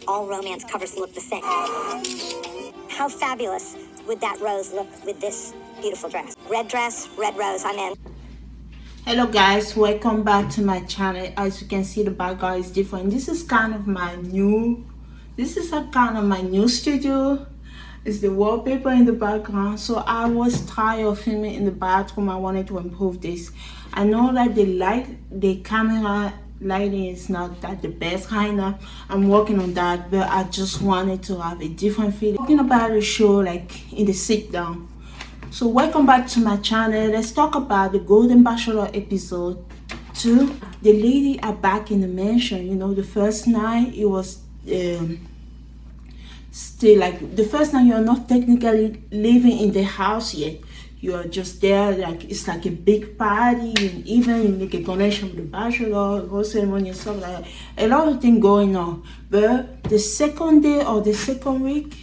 all romance covers look the same. How fabulous would that rose look with this beautiful dress? Red dress, red rose, I'm in. Hello guys, welcome back to my channel. As you can see, the background is different. This is kind of my new studio. It's the wallpaper in the background. So I was tired of filming in the bathroom. I wanted to improve this. I know that the camera lighting is not that the best kind of. I'm working on that, but I just wanted to have a different feeling. Talking about the show like in the sit down. So welcome back to my channel. Let's talk about the Golden Bachelor episode 2. The lady are back in the mansion. You know, the first night it was still like the first night you're not technically living in the house yet. You're just there, like it's like a big party, and even you make a connection with the bachelor, whole ceremony and stuff like that. A lot of things going on. But the second day or the second week,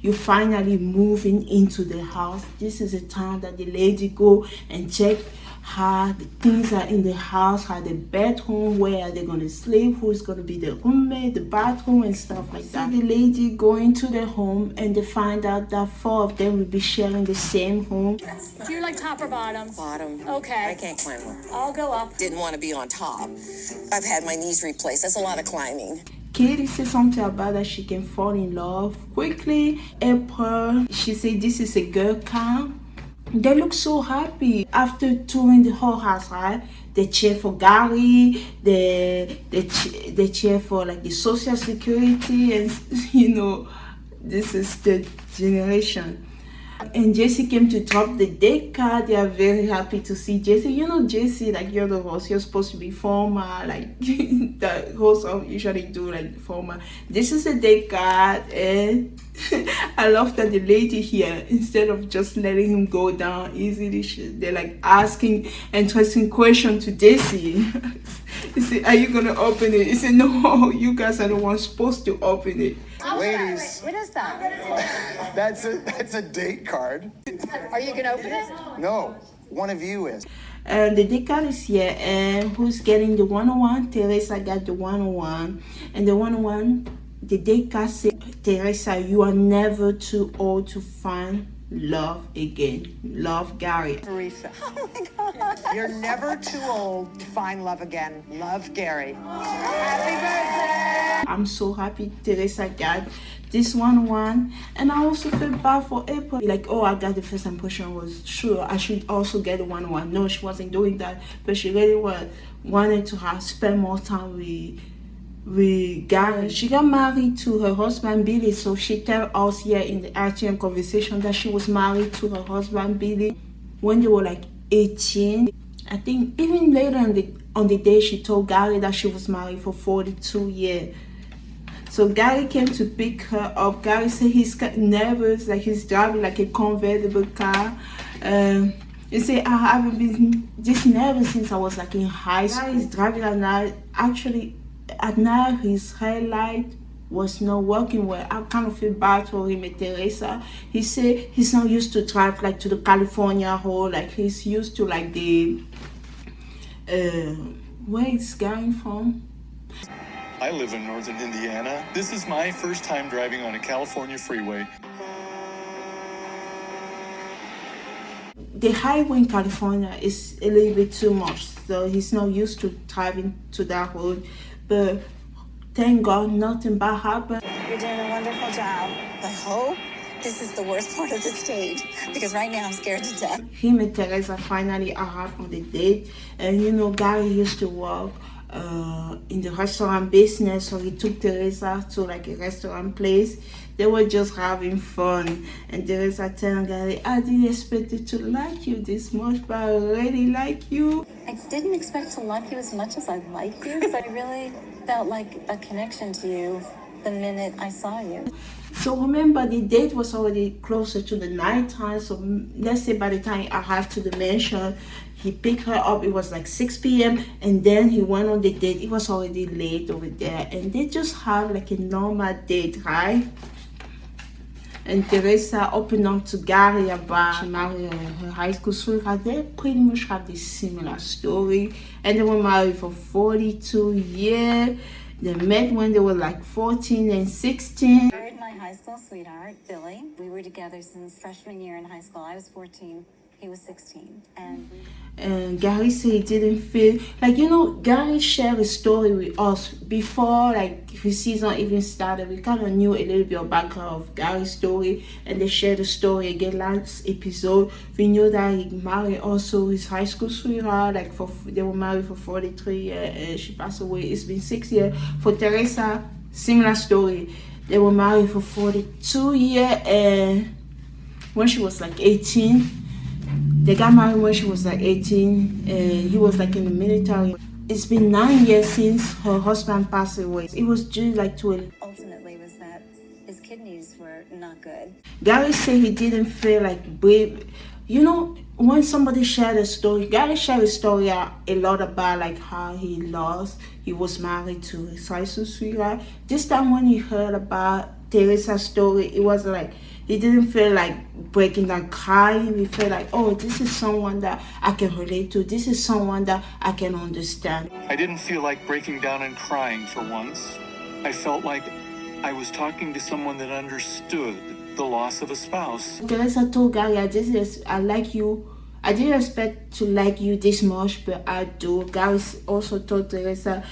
you finally moving into the house. This is a time that the lady go and check how the things are in the house, how the bedroom, where are they gonna sleep, who's gonna be the roommate, the bathroom and stuff like that. The lady go into the home and they find out that 4 of them will be sharing the same home. Do you like top or bottom? Bottom. Okay. I can't climb one. I'll go up. Didn't want to be on top. I've had my knees replaced. That's a lot of climbing. Katie said something about that she can fall in love quickly. April, she said this is a girl camp. They look so happy after touring the whole house, right? They cheer for Gerry, they cheer for like the social security, and you know, this is the generation. And Jessie came to drop the date card. They are very happy to see Jessie. You know, Jessie, like you're the host, you're supposed to be formal, like the host usually do like formal. This is a date card, and I love that the lady here, instead of just letting him go down easily, they're like asking interesting questions to Jessie. He said, "Are you gonna open it?" He said, "No, you guys are the ones supposed to open it." Ladies, What is that? that's a date card. Are you gonna open it? No, one of you is. And the date card is here, and who's getting the 101? Teresa got the 101, and the 101, the date card says, "Teresa, you are never too old to find love again. Love, Gerry." Teresa. Oh my God. You're never too old to find love again. Love, Gerry. Happy birthday. I'm so happy Teresa got this 101, and I also feel bad for April. Like, oh, I got the first impression, was sure I should also get the 101. No, she wasn't doing that, but she really wanted to spend more time with Gerry. She got married to her husband Billy, so she tell us here in the RTM conversation that she was married to her husband Billy when they were like 18. I think even later on the day she told Gerry that she was married for 42 years. So Gerry came to pick her up. Gerry said he's nervous, like he's driving like a convertible car. He said, "I haven't been this nervous since I was like in high school." He's driving at night. Actually, at night his headlight was not working well. I kind of feel bad for him and Teresa. He said he's not used to drive like to the California road. Like he's used to like the where is Gerry from? I live in northern Indiana. This is my first time driving on a California freeway. The highway in California is a little bit too much, so he's not used to driving to that road. But thank God nothing bad happened. You're doing a wonderful job. I hope this is the worst part of the stage, because right now I'm scared to death. Him and Teresa finally arrived on the date, and you know, Gerry used to work in the restaurant business, so he took Teresa to like a restaurant place. They were just having fun, and Teresa telling Gerry, "I didn't expect it to like you this much, but I really like you." I didn't expect to like you as much as I like you, because I really felt like a connection to you the minute I saw you. So remember, the date was already closer to the night time. So let's say by the time I arrived to the mansion, he picked her up. It was like 6 p.m. and then he went on the date. It was already late over there, and they just have like a normal date, right? And Teresa opened up to Gerry about she married her high school sweetheart. They pretty much have this similar story, and they were married for 42 years. They met when they were like 14 and 16. Married my high school sweetheart, Billy. We were together since freshman year in high school. I was 14, he was 16. And Gerry said he didn't feel like, Gerry shared a story with us before like the season even started. We kind of knew a little bit of background of Gerry's story, and they shared the story again last episode. We knew that he married also his high school sweetheart, like they were married for 43 years and she passed away. It's been 6 years. For Teresa, similar story. They were married for 42 years, and when she was like 18, they got married when she was like 18, and he was like in the military. It's been 9 years since her husband passed away. It was due like to a... Ultimately was that his kidneys were not good. Gerry said he didn't feel like brave. When somebody shared a story, Gerry shared a story a lot about like how he was married to his high school sweetheart. This time when he heard about Teresa's story, it was like, he didn't feel like breaking down crying. He felt like, oh, this is someone that I can relate to. This is someone that I can understand. I didn't feel like breaking down and crying for once. I felt like I was talking to someone that understood the loss of a spouse. Teresa told Gerry, I like you. I didn't expect to like you this much, but I do. Gerry also told Teresa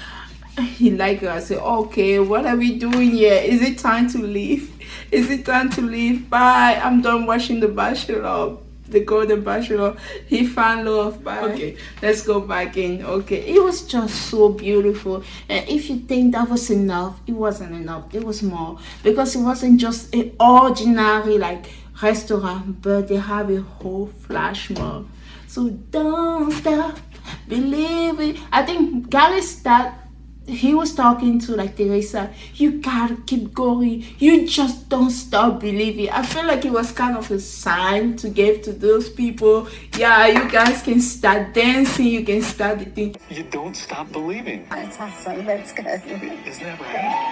he liked her. I said, okay, what are we doing here? Is it time to leave? Is it time to leave? Bye. I'm done watching The Bachelor, the Golden Bachelor. He found love. Bye. Okay, let's go back in. Okay, it was just so beautiful. And if you think that was enough, it wasn't enough. There was more, because it wasn't just an ordinary like restaurant, but they have a whole flash mob. So don't stop believing. I think Gerry he was talking to like Teresa, you gotta keep going, you just don't stop believing. I feel like it was kind of a sign to give to those people, yeah, you guys can start dancing, you can start the thing. You don't stop believing. That's awesome. That's good. Isn't that right?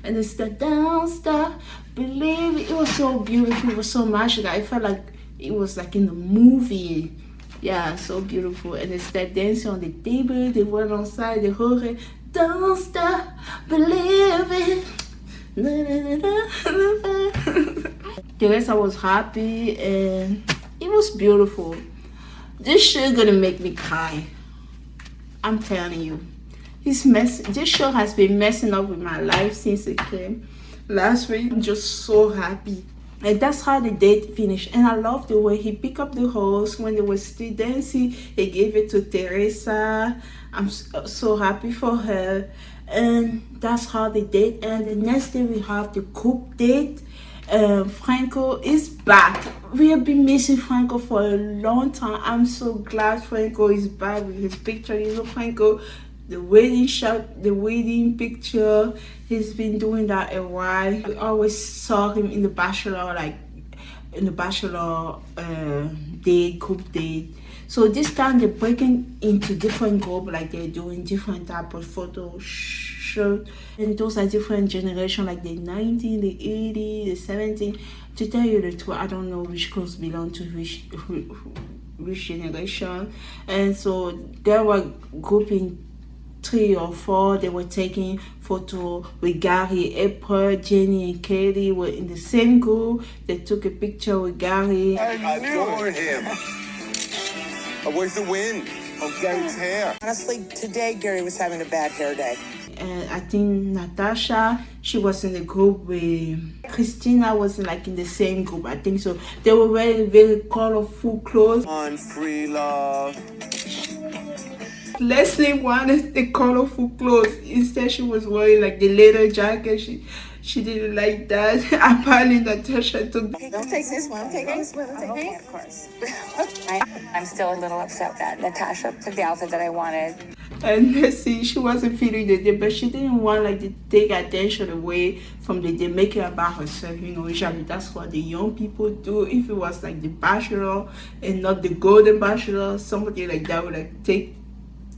And it's the don't stop believing. It was so beautiful, it was so magical. I felt like it was like in the movie. Yeah, so beautiful. And they started dancing on the table. They went outside. They heard, don't stop believing. Teresa was happy and it was beautiful. This show gonna make me cry. I'm telling you. This show has been messing up with my life since it came last week. I'm just so happy. And that's how the date finished. And I love the way he picked up the horse when they were still dancing. He gave it to Teresa. I'm so happy for her. And that's how the date ended. The next day we have the couple date. Franco is back. We have been missing Franco for a long time. I'm so glad Franco is back with his picture. Franco, the wedding shot, the wedding picture, he's been doing that a while. We always saw him in the Bachelor, date, group date. So this time they're breaking into different groups, like they're doing different type of photo shoot. And those are different generations, like the 19, the 80, the 17. To tell you the truth, I don't know which clothes belong to which generation. And so they were grouping 3 or 4. They were taking photo with Gerry, April, Jenny, and Katie were in the same group. They took a picture with Gerry. I adore him. Where's the wind? Oh, Gary's hair. Honestly, today Gerry was having a bad hair day. And I think Natasha, she was in the group with Christina, was in the same group. I think so. They were wearing very colorful clothes. On free love. Leslie wanted the colorful clothes. Instead, she was wearing the leather jacket. She didn't like that. Apparently, Natasha took. Don't take this one. I'm taking this one. Okay, of course. I'm still a little upset that Natasha took the outfit that I wanted. And see, she wasn't feeling the day, but she didn't want to take attention away from the day, make it about herself. Usually that's what the young people do. If it was the Bachelor and not the Golden Bachelor, somebody like that would take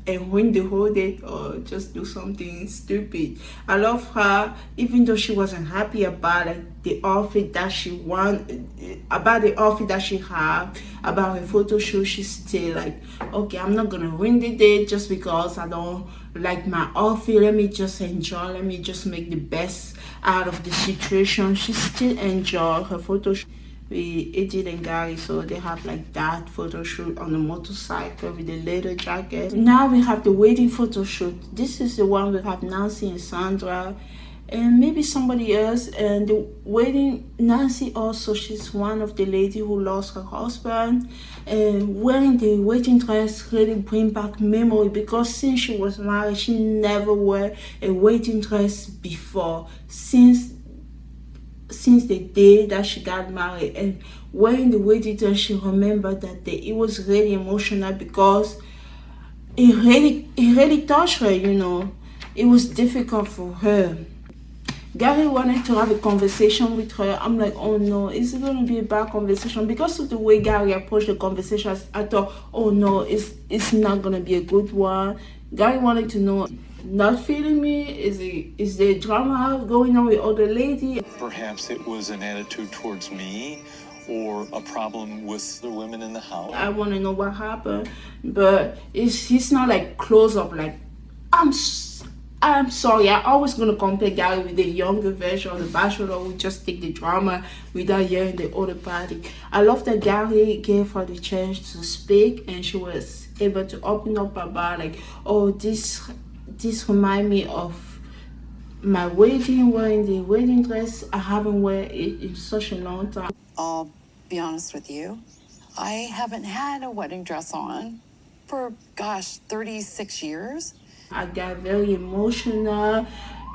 and win the whole date or just do something stupid. I love her, even though she wasn't happy about like the outfit that she about the outfit that she had, about her photo shoot. She's still like, okay, I'm not gonna win the date just because I don't like my outfit. Let me just enjoy. Let me just make the best out of the situation. She still enjoy her photo shoot with Edith and Gerry, so they have like that photo shoot on a motorcycle with a leather jacket. Now we have the wedding photo shoot. This is the one we have Nancy and Sandra and maybe somebody else. And the wedding, Nancy also, she's one of the lady who lost her husband, and wearing the wedding dress really bring back memory, because since she was married she never wore a wedding dress before, since the day that she got married. And wearing the wedding dress, she remembered that day. It was really emotional because it really touched her, you know. It was difficult for her. Gerry wanted to have a conversation with her. I'm like, oh no, is it going to be a bad conversation? Because of the way Gerry approached the conversation, I thought, oh no, it's not going to be a good one. Gerry wanted to know, not feeling me? Is there drama going on with other lady? Perhaps it was an attitude towards me or a problem with the women in the house. I want to know what happened, but he's not like close up like, I'm sorry. I always gonna compare Gerry with the younger version of the Bachelor who just take the drama without hearing the other party. I love that Gerry gave her the chance to speak, and she was able to open up about like, oh, this remind me of my wedding, wearing the wedding dress. I haven't worn it in such a long time. I'll be honest with you. I haven't had a wedding dress on for, 36 years. I got very emotional.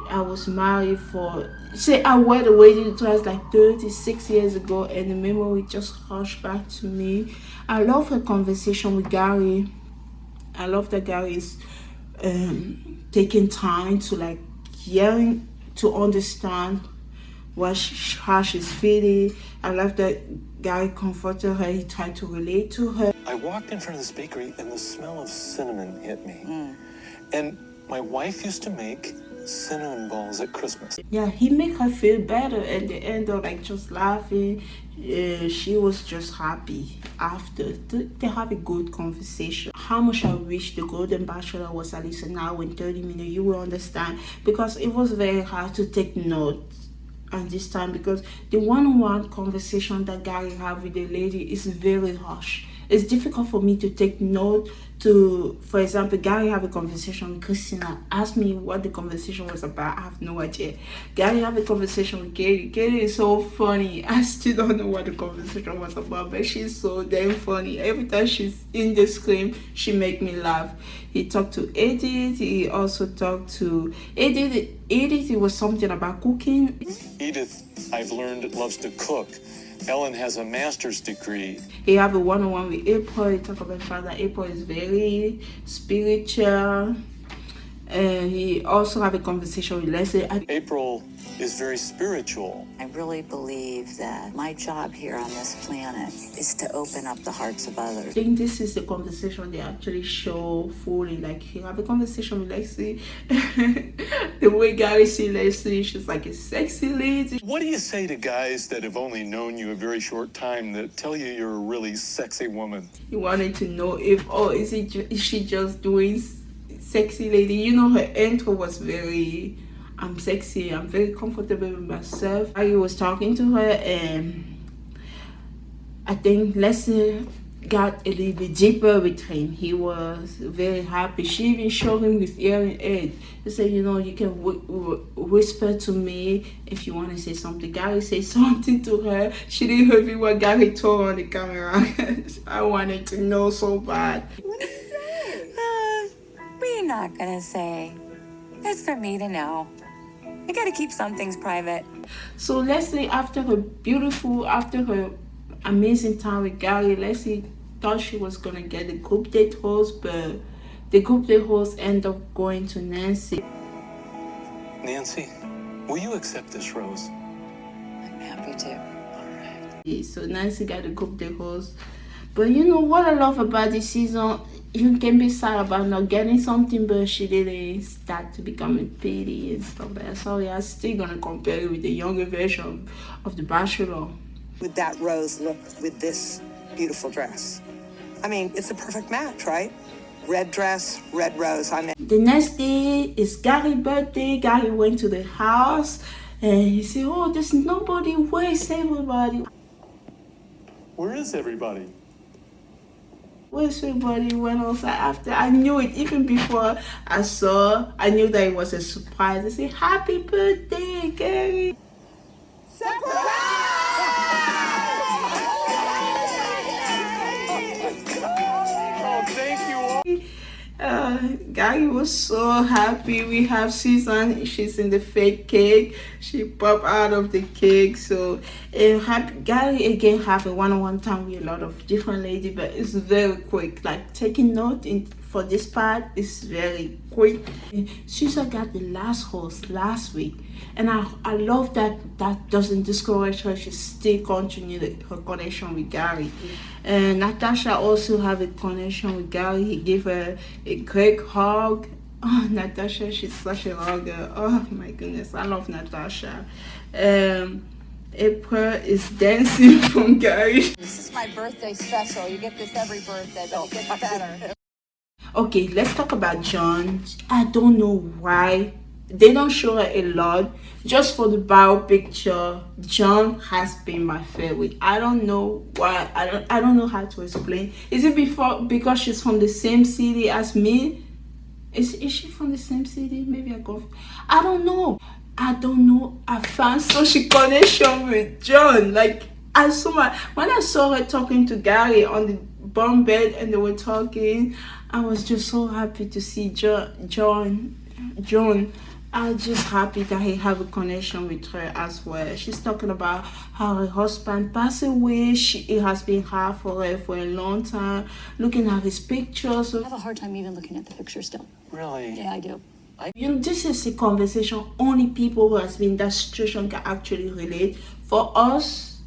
I was married I wore the wedding dress like 36 years ago, and the memory just rushed back to me. I love her conversation with Gerry. I love that Gerry is taking time to like hearing, to understand how she's feeling. I love that Gerry comforted her. He tried to relate to her. I walked in front of this bakery and the smell of cinnamon hit me. And my wife used to make cinnamon balls at Christmas. Yeah, he made her feel better at the end of like just laughing. She was just happy after. They have a good conversation. How much I wish the Golden Bachelor was at least an hour and 30 minutes. You will understand, because it was very hard to take notes at this time, because the one-on-one conversation that Gerry have with the lady is very harsh. It's difficult for me to take note. For example, Gerry have a conversation with Christina. Ask me what the conversation was about. I have no idea. Gerry have a conversation with Katie. Katie is so funny. I still don't know what the conversation was about, but she's so damn funny. Every time she's in the screen, she make me laugh. He talked to Edith. He also talked to Edith. It was something about cooking. Edith, I've learned, loves to cook. Ellen has a master's degree. He have a one-on-one with April. He talk about the fact that April is very spiritual. And he also have a conversation with Leslie. April is very spiritual. I really believe that my job here on this planet is to open up the hearts of others. I think this is the conversation they actually show fully. Like, he have a conversation with Leslie. The way Gerry see Leslie, she's like a sexy lady. What do you say to guys that have only known you a very short time that tell you you're a really sexy woman? He wanted to know if, is she just doing sexy lady? You know, her intro was very, I'm sexy, I'm very comfortable with myself. I was talking to her, and I think Leslie got a little bit deeper with him. He was very happy. She even showed him with hearing aid. She said, you know, you can whisper to me if you want to say something. Gerry said something to her. She didn't hear what Gerry told her on the camera. I wanted to know so bad. We're not gonna say. It's for me to know. I gotta keep some things private. So Leslie, after her amazing time with Gerry, Leslie thought she was gonna get the group date host, but the group date host ended up going to Nancy. Nancy, will you accept this rose? I'm happy to. So Nancy got the group date host. But you know what I love about this season? you can be sad about not getting something, but she didn't start to becoming petty and stuff like that. So yeah, I'm still gonna compare it with the younger version of The Bachelor. With that rose look with this beautiful dress. I mean, it's a perfect match, right? Red dress, red rose. I'm in. The next day is Gary's birthday. Gary went to the house and he said, oh, there's nobody. Where's everybody? Where is everybody? Where's everybody? Went outside after. I knew it even before I knew that it was a surprise. I said, happy birthday, Gerry. Oh, thank you. Gary was so happy. We have Susan. She's in the fake cake. She popped out of the cake. So Gary again have a one-on-one time with a lot of different ladies, but it's very quick. Like taking note for this part is very quick. Susan got the last host last week, and I love that doesn't discourage her. She still continued her connection with Gary. And Natasha also have a connection with Gary. He gave her a great hug. Oh, Natasha, she's such a hugger. Oh my goodness, I love Natasha. April is dancing from Gary. This is my birthday special. You get this every birthday, but it gets better. Okay, let's talk about John. I don't know why they don't show her a lot. Just for the bio picture, John has been my favorite. I don't know why. I don't know how to explain. Is it because she's from the same city as me? Is she from the same city? Maybe I don't know. I found social connection with John. Like when I saw her talking to Gary on the bunk bed and they were talking, I was just so happy to see John. I'm just happy that he have a connection with her as well. She's talking about how her husband passed away. It has been hard for her for a long time. Looking at his pictures. I have a hard time even looking at the picture still. Really? Yeah, I do. This is a conversation only people who has been in that situation can actually relate. For us,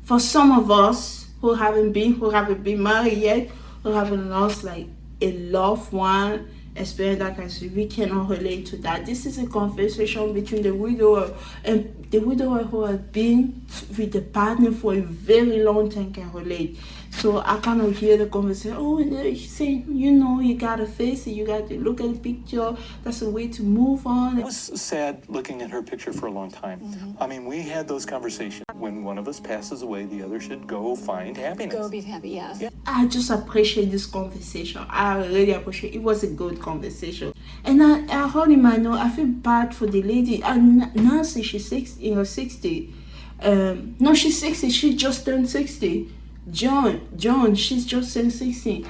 for some of us who haven't been married yet, who haven't lost like a loved one, experience that kind of thing, we cannot relate to that. This is a conversation between the widower and the widower who has been with the partner for a very long time can relate. So I kind of hear the conversation. Oh, he's saying, you gotta face it. You got to look at the picture. That's a way to move on. I was sad looking at her picture for a long time. Mm-hmm. I mean, we had those conversations. When one of us passes away, the other should go find happiness. Go be happy, yes. Yeah. I just appreciate this conversation. I really appreciate it. It was a good conversation. And I heard in my note, I feel bad for the lady. Nancy, she's in her 60. No, she's 60. She just turned 60. John, she's just turned 60.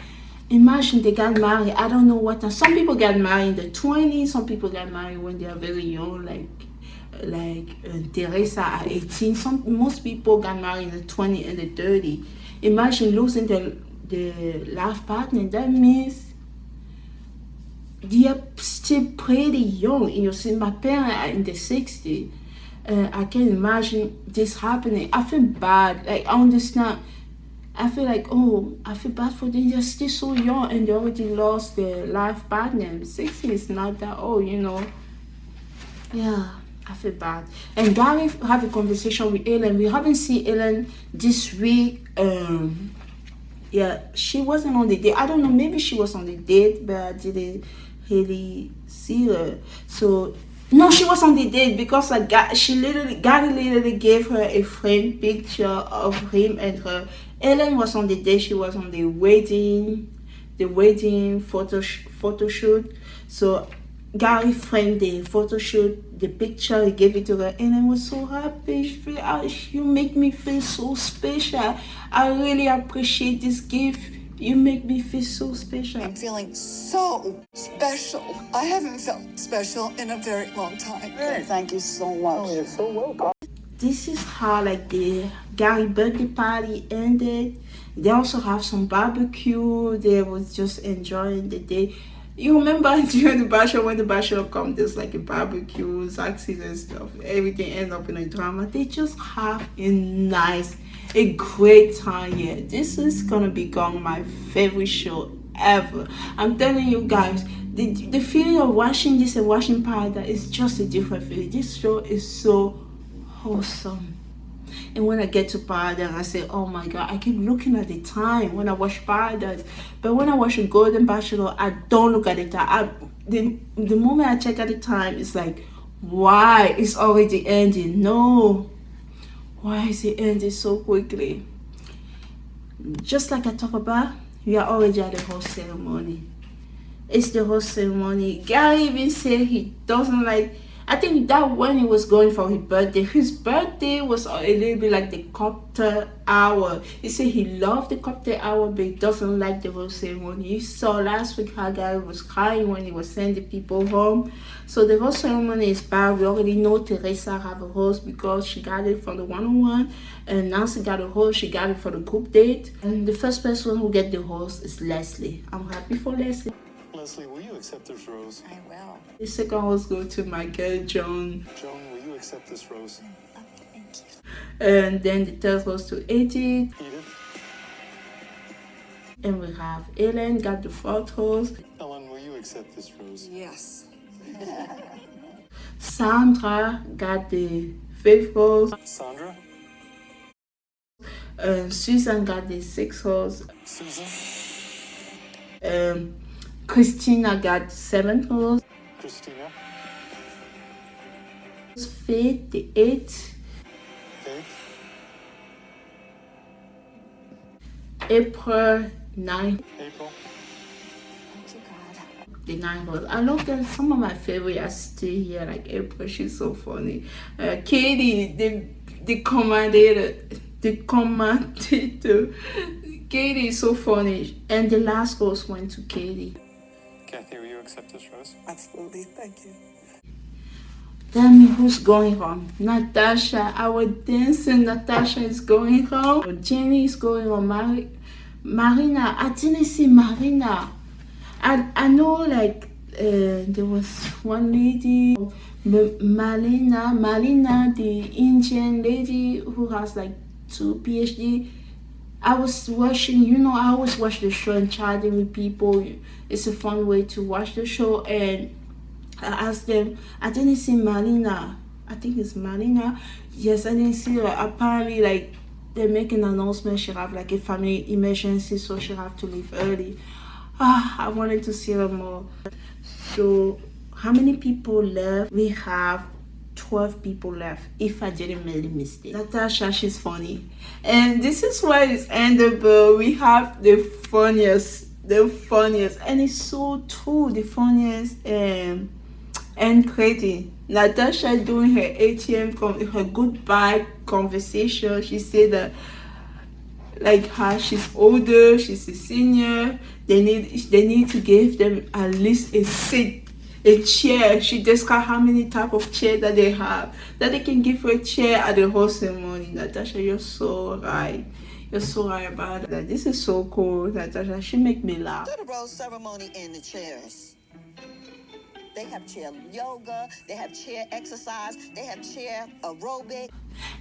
Imagine they got married. I don't know what time. Some people get married in the 20s. Some people get married when they are very young, like Teresa at 18. Most people got married in the 20 and the 30. Imagine losing the life partner. That means they are still pretty young. You see, my parents are in the 60s. I can't imagine this happening. I feel bad. Like, I understand. I feel like, I feel bad for them. They're still so young and they already lost their life partner. 60 is not that old, Yeah, I feel bad. And Gary have a conversation with Ellen. We haven't seen Ellen this week. Yeah, she wasn't on the date. I don't know, maybe she was on the date, but I didn't really see her. So no, she was on the date because Gary literally gave her a framed picture of him and her. Ellen was on the date. She was on the wedding photo shoot. So Gary framed the photo shoot, the picture. He gave it to her, and I was so happy. You make me feel so special. I really appreciate this gift. You make me feel so special. I'm feeling so special. I haven't felt special in a very long time. Thank you so much. Oh, you're so welcome. This is how the Gary birthday party ended. They also have some barbecue. They was just enjoying the day. You remember during the Bachelor, when the Bachelor come, there's like a barbecue, taxis and stuff. Everything ends up in a drama. They just have a great time here. This is gonna become my favorite show ever. I'm telling you guys, the feeling of watching this and watching Paradise is just a different feeling. This show is so wholesome. And when I get to Paradise, I say, oh my God, I keep looking at the time when I watch Paradise. But when I watch a Golden Bachelor, I don't look at the time. The moment I check at the time, it's like, why? It's already ending. No. Why is it ending so quickly? Just like I talk about, we are already at the whole ceremony. It's the whole ceremony. Gerry even said he doesn't like, I think that when he was going for his birthday was a little bit like the cocktail hour. He said he loved the cocktail hour, but he doesn't like the whole ceremony. You saw last week how Gerry was crying when he was sending people home. So the whole ceremony is bad. We already know Teresa have a host because she got it from the one-on-one, and Nancy got a host. She got it for the group date. And the first person who get the host is Leslie. I'm happy for Leslie. Leslie, will you accept this rose? I will. The second host go to my girl Joan. Joan, will you accept this rose? Thank you. And then the third goes to Edith. Edith? And we have Ellen got the fourth host. Ellen, will you accept this rose? Yes. Sandra got the fifth host. Sandra? Susan got the sixth host. Susan? Christina got seventh host. Christina? Faith the eighth. Faith? April 9th. April? Thank you, God. The 9th host. I love that some of my favorites are still here, like April. She's so funny. Katie, the commentator. Katie is so funny. And the last host went to Katie. Kathy, will you accept this rose? Absolutely. Thank you. Tell me who's going home. Natasha, our dancer Natasha is going home. Jenny is going home. Marina, I didn't see Marina. I know like there was one lady, Malina, the Indian lady who has like 2 PhD. I was watching, I always watch the show and chatting with people. It's a fun way to watch the show. And I asked them, I didn't see Malina. I think it's Malina. Yes, I didn't see her. Apparently, like, they make an announcement. She have like a family emergency, so she have to leave early. I wanted to see her more. So, how many people left? We have 12 people left, if I didn't make a mistake. Natasha, she's funny. And this is why it's endable. We have the funniest, and it's so true, the funniest and crazy. Natasha doing her her goodbye conversation. She said that like how she's older, she's a senior. They need to give them at least a seat. A chair. She described how many type of chair that they have, that they can give her a chair at the whole ceremony. Natasha, you're so right. You're so right about that. This is so cool, Natasha. She make me laugh. Do the rose ceremony in the chairs. They have chair yoga, they have chair exercise, they have chair aerobic.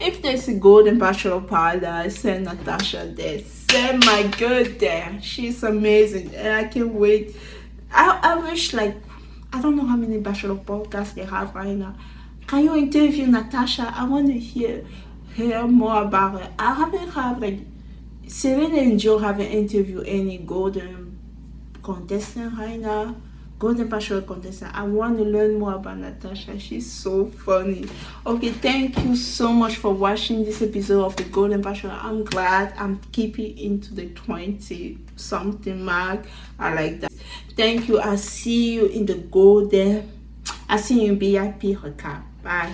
If there's a Golden Bachelor Paradise, send Natasha there. Send my girl there. She's amazing, and I can't wait. I wish like, I don't know how many Bachelor podcasts they have right now. Can you interview Natasha? I want to hear more about her. I haven't had like Serena and Joe haven't interviewed any Golden contestant right now. Golden Bachelor contestant. I want to learn more about Natasha. She's so funny. Okay, thank you so much for watching this episode of the Golden Bachelor. I'm glad I'm keeping into the 20-something mark. I like that. Thank you. I'll see you in the Golden. I'll see you in VIP recap. Bye.